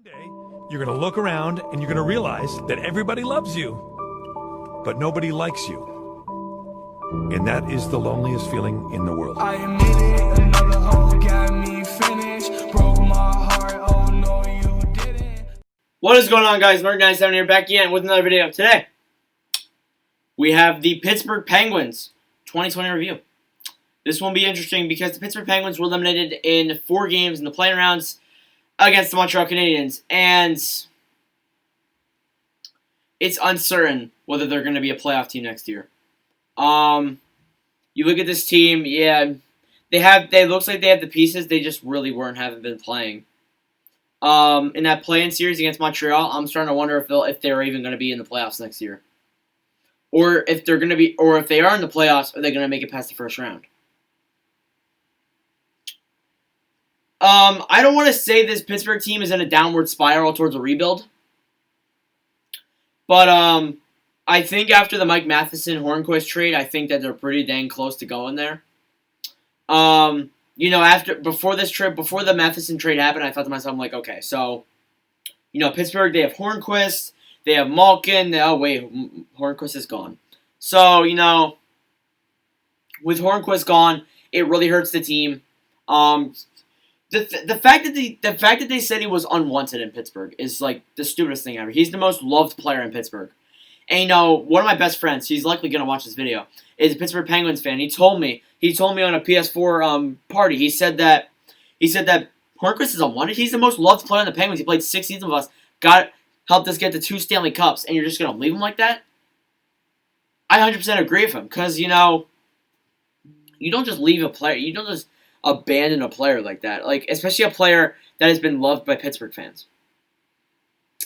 Day, you're going to look around and you're going to realize that everybody loves you, but nobody likes you. And that is the loneliest feeling in the world. I admit it, another hoe got me finished. Broke my heart, oh no you didn't. What is going on, guys? Mark97 here, back again with another video. Today, we have the Pittsburgh Penguins 2020 review. This will be interesting because the Pittsburgh Penguins were eliminated in 4 games in the play-in rounds against the Montreal Canadiens, and it's uncertain whether they're going to be a playoff team next year. You look at this team, yeah, it looks like they have the pieces, they just really haven't been playing. In that play-in series against Montreal, I'm starting to wonder if they're even going to be in the playoffs next year. Or if they're going to be, or if they are in the playoffs, are they going to make it past the first round? I don't want to say this Pittsburgh team is in a downward spiral towards a rebuild. But, I think after the Mike Matheson-Hornquist trade, I think that they're pretty dang close to going there. Before the Matheson trade happened, I thought to myself, I'm like, okay, so, Pittsburgh, they have Hornquist, they have Malkin, oh wait, Hornquist is gone. So, with Hornquist gone, it really hurts the team. The fact that they said he was unwanted in Pittsburgh is like the stupidest thing ever. He's the most loved player in Pittsburgh. And one of my best friends, he's likely gonna watch this video, is a Pittsburgh Penguins fan. He told me on a PS4 party. He said that Hornquist is unwanted. He's the most loved player in the Penguins. He played 6 seasons with us, helped us get the 2 Stanley Cups, and you're just gonna leave him like that? I 100% agree with him, because you don't just leave a player. You don't just abandon a player like that, like especially a player that has been loved by Pittsburgh fans.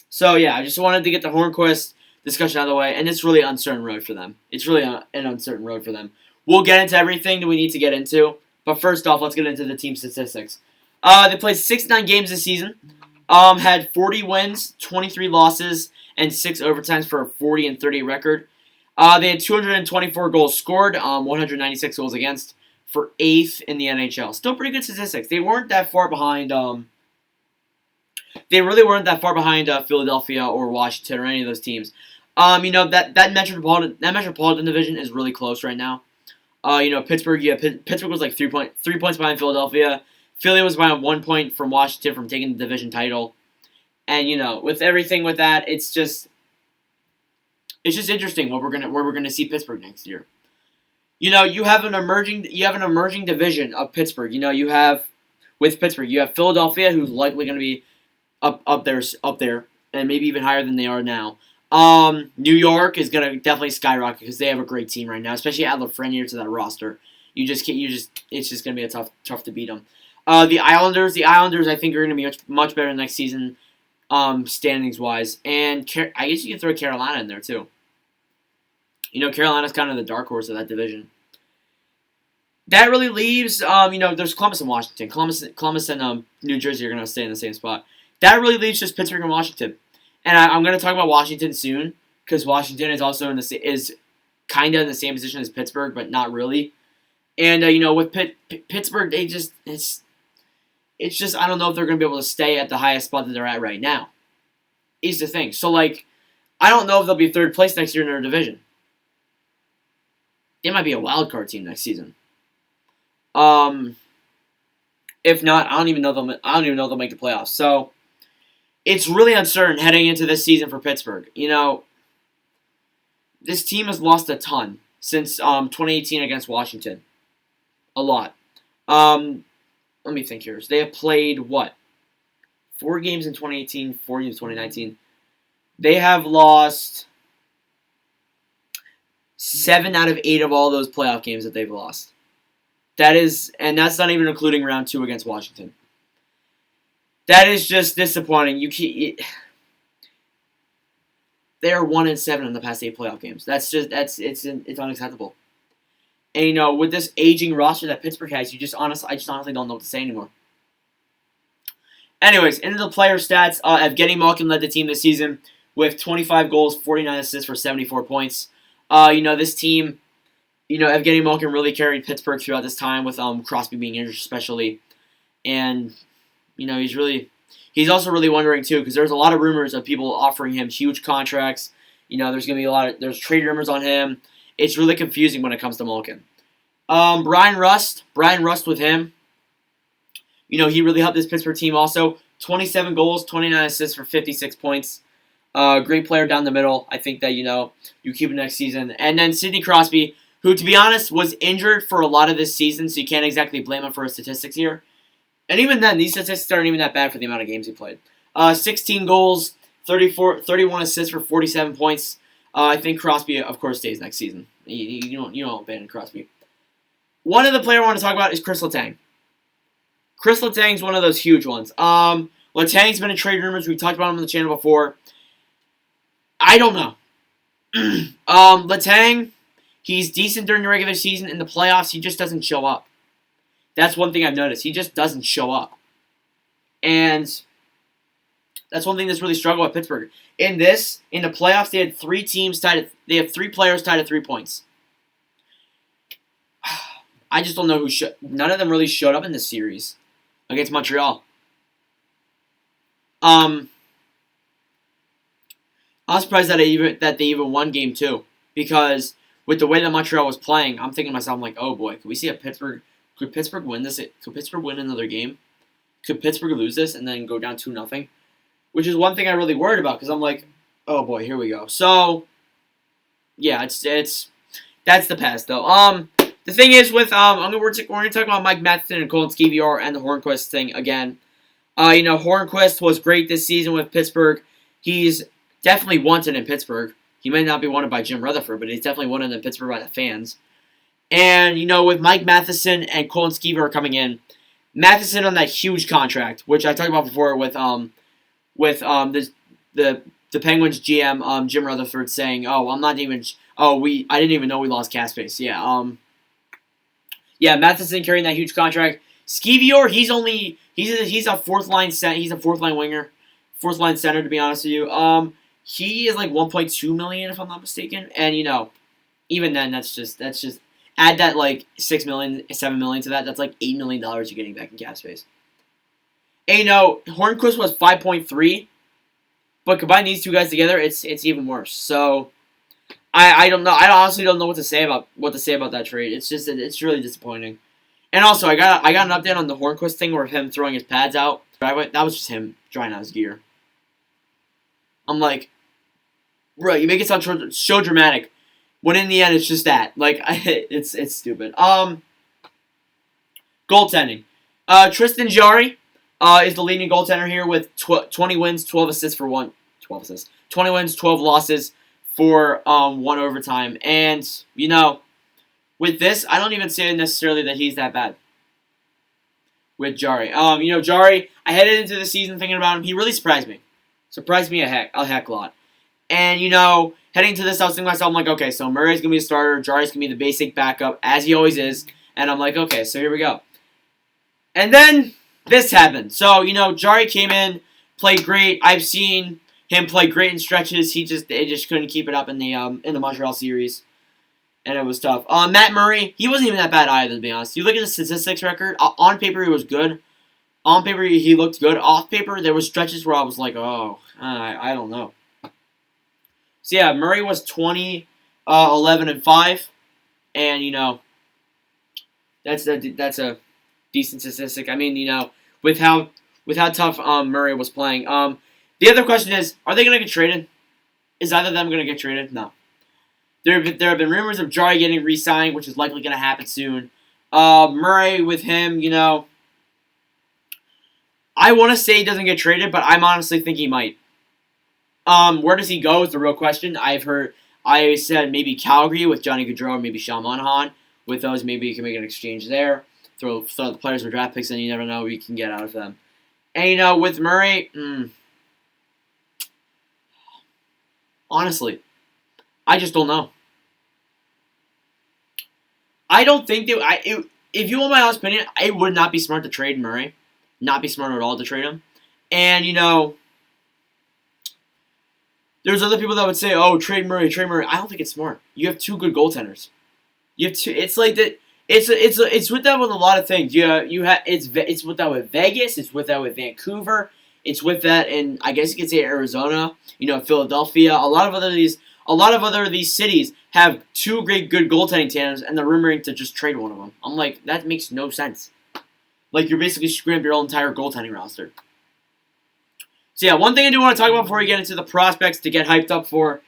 So yeah, I just wanted to get the Hornquist discussion out of the way, and it's really an uncertain road for them. It's really an uncertain road for them. We'll get into everything that we need to get into, but first off, let's get into the team statistics. They played 69 games this season, had 40 wins, 23 losses, and 6 overtimes for a 40-30 record. They had 224 goals scored, 196 goals against, for 8th in the NHL. Still pretty good statistics. They weren't that far behind. They really weren't that far behind Philadelphia or Washington or any of those teams. That metropolitan division is really close right now. Pittsburgh. Yeah, Pittsburgh was like 3 points behind Philadelphia. Philly was behind 1 point from Washington from taking the division title. And with everything with that, it's just interesting where we're gonna see Pittsburgh next year. You have an emerging division of Pittsburgh. With Pittsburgh, you have Philadelphia, who's likely going to be up there, and maybe even higher than they are now. New York is going to definitely skyrocket because they have a great team right now, especially add Lafreniere to that roster. It's just going to be tough to beat them. The Islanders, I think are going to be much better next season, standings wise, and I guess you can throw Carolina in there too. Carolina's kind of the dark horse of that division. That really leaves, there's Columbus and Washington. Columbus and New Jersey are going to stay in the same spot. That really leaves just Pittsburgh and Washington. And I'm going to talk about Washington soon, because Washington is also is kind of in the same position as Pittsburgh, but not really. And, with Pittsburgh, it's just, I don't know if they're going to be able to stay at the highest spot that they're at right now. Is the thing. So, I don't know if they'll be 3rd place next year in their division. They might be a wild card team next season. If not, I don't even know they'll make the playoffs. So it's really uncertain heading into this season for Pittsburgh. This team has lost a ton since 2018 against Washington. A lot. Let me think here. So they have played 4 games in 2018, 4 games in 2019. They have lost 7 out of 8 of all those playoff games that they've lost. And that's not even including round 2 against Washington. That is just disappointing. They are 1-7 in the past 8 playoff games. It's unacceptable. And with this aging roster that Pittsburgh has, I just honestly don't know what to say anymore. Anyways, into the player stats. Evgeny Malkin led the team this season with 25 goals, 49 assists for 74 points. This team, Evgeny Malkin really carried Pittsburgh throughout this time with Crosby being injured especially. And, he's he's also really wondering too, because there's a lot of rumors of people offering him huge contracts. There's gonna be there's trade rumors on him. It's really confusing when it comes to Malkin. Brian Rust with him. He really helped this Pittsburgh team also. 27 goals, 29 assists for 56 points. Great player down the middle. I think that, you keep him next season. And then Sidney Crosby, who, to be honest, was injured for a lot of this season, so you can't exactly blame him for his statistics here. And even then, these statistics aren't even that bad for the amount of games he played. 16 goals, 31 assists for 47 points. I think Crosby, of course, stays next season. You don't abandon Crosby. One of the players I want to talk about is Chris Letang. Chris Letang's one of those huge ones. Letang's been in trade rumors. We've talked about him on the channel before. I don't know. Letang, he's decent during the regular season. In the playoffs, he just doesn't show up. That's one thing I've noticed. He just doesn't show up. And that's one thing that's really struggled with Pittsburgh. In the playoffs, they had they have 3 players tied at 3 points. I just don't know who none of them really showed up in this series against Montreal. I'm surprised that they even won game 2, because with the way that Montreal was playing, I'm thinking to myself, I'm like, oh boy, could we see could Pittsburgh win this? Could Pittsburgh win another game? Could Pittsburgh lose this and then go down 2-0? Which is one thing I really worried about, because I'm like, oh boy, here we go. So yeah, it's that's the past though. The thing is with we're going to talk about Mike Matheson and Colin Sceviour and the Hornquist thing again. Hornquist was great this season with Pittsburgh. He's definitely wanted in Pittsburgh. He may not be wanted by Jim Rutherford, but he's definitely wanted in Pittsburgh by the fans. And with Mike Matheson and Colin Sceviour coming in, Matheson on that huge contract, which I talked about before with the Penguins GM Jim Rutherford saying, I didn't even know we lost cap space. Yeah, Matheson carrying that huge contract. Sceviour, he's a fourth line winger, fourth line center, to be honest with you. He is like $1.2 million if I'm not mistaken, and even then that's just add that like $6 million, $7 million to that. That's like $8 million you're getting back in cap space. And Hornquist was 5.3, but combine these two guys together, it's even worse. So I don't know. I honestly don't know what to say about that trade. It's really disappointing. And also, I got an update on the Hornquist thing where him throwing his pads out. That was just him drying out his gear. I'm like, right, you make it sound so dramatic, when in the end it's just that. Like, it's stupid. Goaltending. Tristan Jarry is the leading goaltender here with 20 wins, 12 assists for 12 assists. 20 wins, 12 losses for 1 overtime. And, with this, I don't even say necessarily that he's that bad. With Jarry. Jarry, I headed into the season thinking about him. He really surprised me. Surprised me a heck lot. And, heading into this, I was thinking to myself, I'm like, okay, so Murray's going to be a starter. Jarry's going to be the basic backup, as he always is. And I'm like, okay, so here we go. And then this happened. So, Jarry came in, played great. I've seen him play great in stretches. They just couldn't keep it up in the Montreal series. And it was tough. Matt Murray, he wasn't even that bad either, to be honest. You look at the statistics record, on paper he was good. On paper he looked good. Off paper, there was stretches where I was like, I don't know. So yeah, Murray was 20, 11, and 5. And, that's a decent statistic. I mean, with how tough Murray was playing. The other question is, are they going to get traded? Is either of them going to get traded? No. There have been rumors of Jarry getting re-signed, which is likely going to happen soon. Murray, with him, I want to say he doesn't get traded, but I'm honestly think he might. Where does he go is the real question. I said maybe Calgary with Johnny Gaudreau or maybe Sean Monahan. With those, maybe you can make an exchange there. Throw the players for draft picks, and you never know what you can get out of them. And, with Murray, honestly, I just don't know. I don't think that if you want my honest opinion, it would not be smart to trade Murray. Not be smart at all to trade him. And, there's other people that would say, oh, trade Murray. I don't think it's smart. You have 2 good goaltenders. You have 2. It's like that. It's with that with a lot of things. It's with that with Vegas. It's with that with Vancouver. It's with that, and I guess you could say Arizona, Philadelphia. A lot of other these cities have two great good goaltending tandems, and they're rumoring to just trade one of them. I'm like, that makes no sense. Like, you're basically screwing up your whole entire goaltending roster. So yeah, one thing I do want to talk about before we get into the prospects to get hyped up for,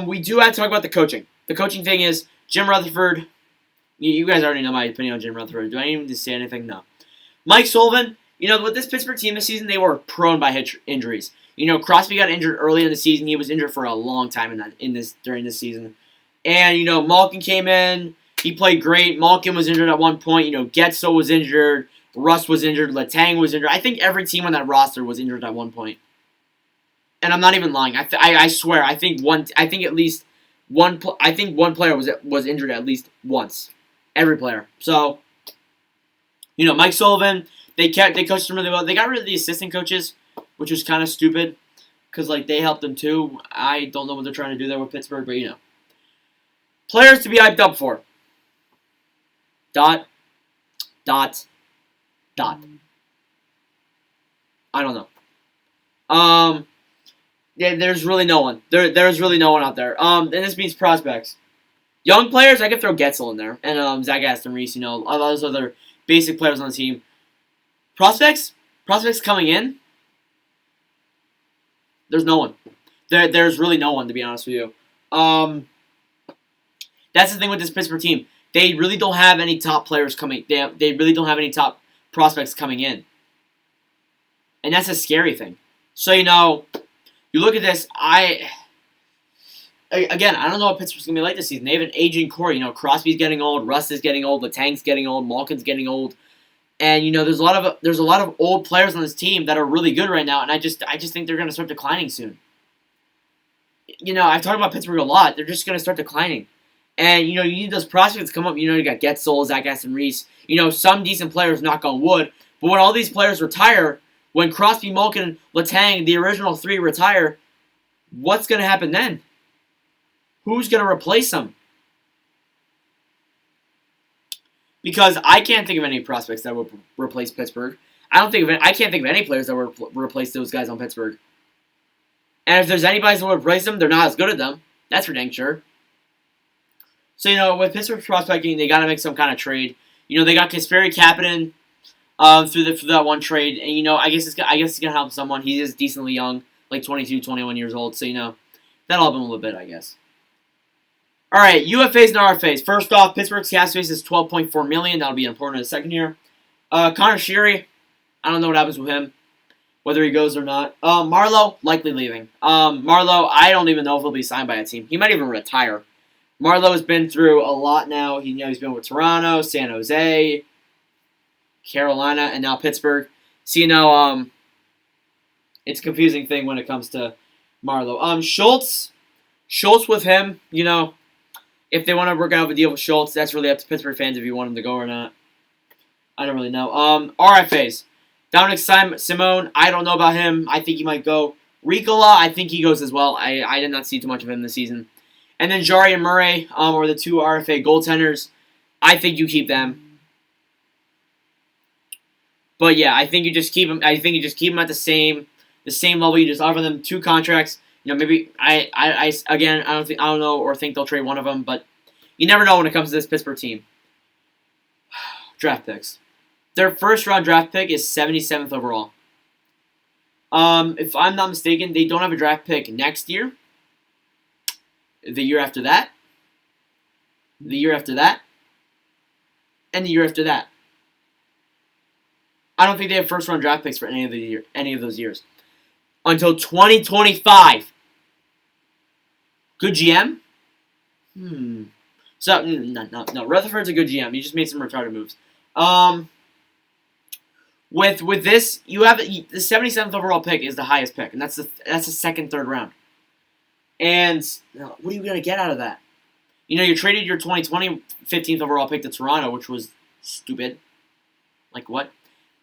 we do have to talk about the coaching. The coaching thing is Jim Rutherford. You guys already know my opinion on Jim Rutherford. Do I need to say anything? No. Mike Sullivan. With this Pittsburgh team this season, they were prone by injuries. Crosby got injured early in the season. He was injured for a long time during this season. And Malkin came in. He played great. Malkin was injured at one point. Getzo was injured. Russ was injured. Letang was injured. I think every team on that roster was injured at one point. And I'm not even lying. I swear. I think one player was injured at least once. Every player. So, Mike Sullivan. They coached him really well. They got rid of the assistant coaches, which was kind of stupid, because they helped them too. I don't know what they're trying to do there with Pittsburgh, but players to be hyped up for. Dot. I don't know. Yeah, there's really no one. There's really no one out there. And this means prospects. Young players, I could throw Getzel in there, and Zach Aston Reese. All those other basic players on the team. Prospects coming in. There's no one. There's really no one, to be honest with you. That's the thing with this Pittsburgh team. They really don't have any top players coming. They really don't have any top prospects coming in, and that's a scary thing. So you look at this. I don't know what Pittsburgh's gonna be like this season. They have an aging core. Crosby's getting old. Russ is getting old. Letang's getting old. Malkin's getting old. And there's a lot of old players on this team that are really good right now, and I just think they're going to start declining soon. I've talked about Pittsburgh a lot. They're just going to start declining, and you need those prospects to come up. You got Getzel, Zach Aston Reese. Some decent players, knock on wood. But when all these players retire, when Crosby, Malkin, Letang, the original three retire, what's going to happen then? Who's going to replace them? Because I can't think of any prospects that would replace Pittsburgh. I can't think of any players that would replace those guys on Pittsburgh. And if there's anybody that would replace them, they're not as good at them. That's for dang sure. So with Pittsburgh's prospecting, they got to make some kind of trade. They got Kasperi Kapanen through that one trade, and I guess it's gonna help someone. He is decently young, like 22, 21 years old. So that'll help him a little bit, I guess. All right, UFAs and RFAs. First off, Pittsburgh's cap space is $12.4 million. That'll be important in the second year. Connor Sheary, I don't know what happens with him, whether he goes or not. Marlowe, likely leaving. Marlowe, I don't even know if he'll be signed by a team. He might even retire. Marlowe has been through a lot now. He's been with Toronto, San Jose, Carolina, and now Pittsburgh. So it's a confusing thing when it comes to Marlowe. Schultz with him, if they want to work out a deal with Schultz, that's really up to Pittsburgh fans if you want him to go or not. I don't really know. RFAs. Dominic Simone, I don't know about him. I think he might go. Ricola, I think he goes as well. I did not see too much of him this season. And then Jari and Murray are the two RFA goaltenders. I think you keep them. But yeah, I think you just keep them. I think you just keep them at the same level. You just offer them two contracts. Maybe I don't know or think they'll trade one of them, but you never know when it comes to this Pittsburgh team. Draft picks. Their first round draft pick is 77th overall. If I'm not mistaken, they don't have a draft pick next year. The year after that. The year after that. And the year after that. I don't think they have first round draft picks for any of those years. Until 2025. Good GM? So, no. Rutherford's a good GM. He just made some retarded moves. With this, you have the 77th overall pick is the highest pick, and that's the second, third round. And what are you going to get out of that? You traded your 2020 15th overall pick to Toronto, which was stupid. Like, what?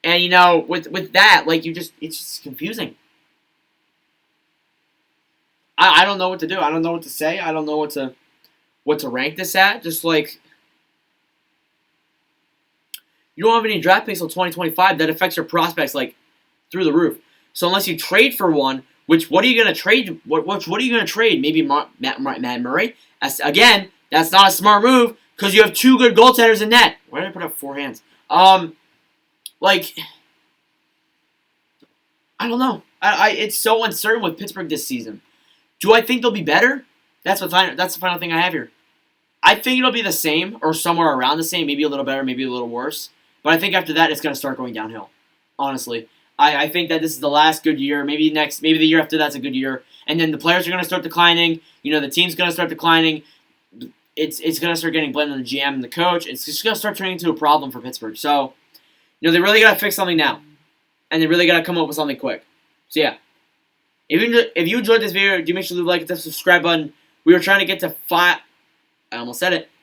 And, with that, it's just confusing. I don't know what to do. I don't know what to say. I don't know what to rank this at. Just you don't have any draft picks until 2025. That affects your prospects through the roof. So unless you trade for one, what are you going to trade? What are you going to trade? Maybe Matt Murray? Again, that's not a smart move because you have 2 good goaltenders in net. Why did I put up 4 hands? Like, I don't know. It's so uncertain with Pittsburgh this season. Do I think they'll be better? That's the final thing I have here. I think it'll be the same or somewhere around the same, maybe a little better, maybe a little worse. But I think after that, it's going to start going downhill. Honestly, I think that this is the last good year. Maybe the year after that's a good year, and then the players are going to start declining. The team's going to start declining. It's going to start getting blamed on the GM and the coach. It's just going to start turning into a problem for Pittsburgh. So, they really got to fix something now, and they really got to come up with something quick. So yeah, if you enjoyed this video, do make sure to leave a like, hit the subscribe button. We were trying to get to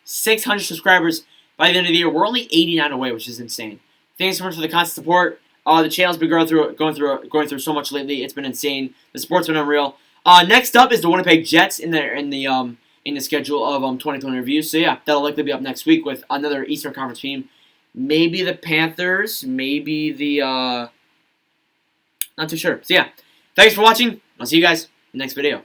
600 subscribers by the end of the year. We're only 89 away, which is insane. Thanks so much for the constant support. The channel's been going through so much lately. It's been insane. The sport's been unreal. Next up is the Winnipeg Jets in the schedule of 2020 reviews. So yeah, that'll likely be up next week with another Eastern Conference team. Maybe the Panthers. Maybe the not too sure. So yeah, thanks for watching. I'll see you guys in the next video.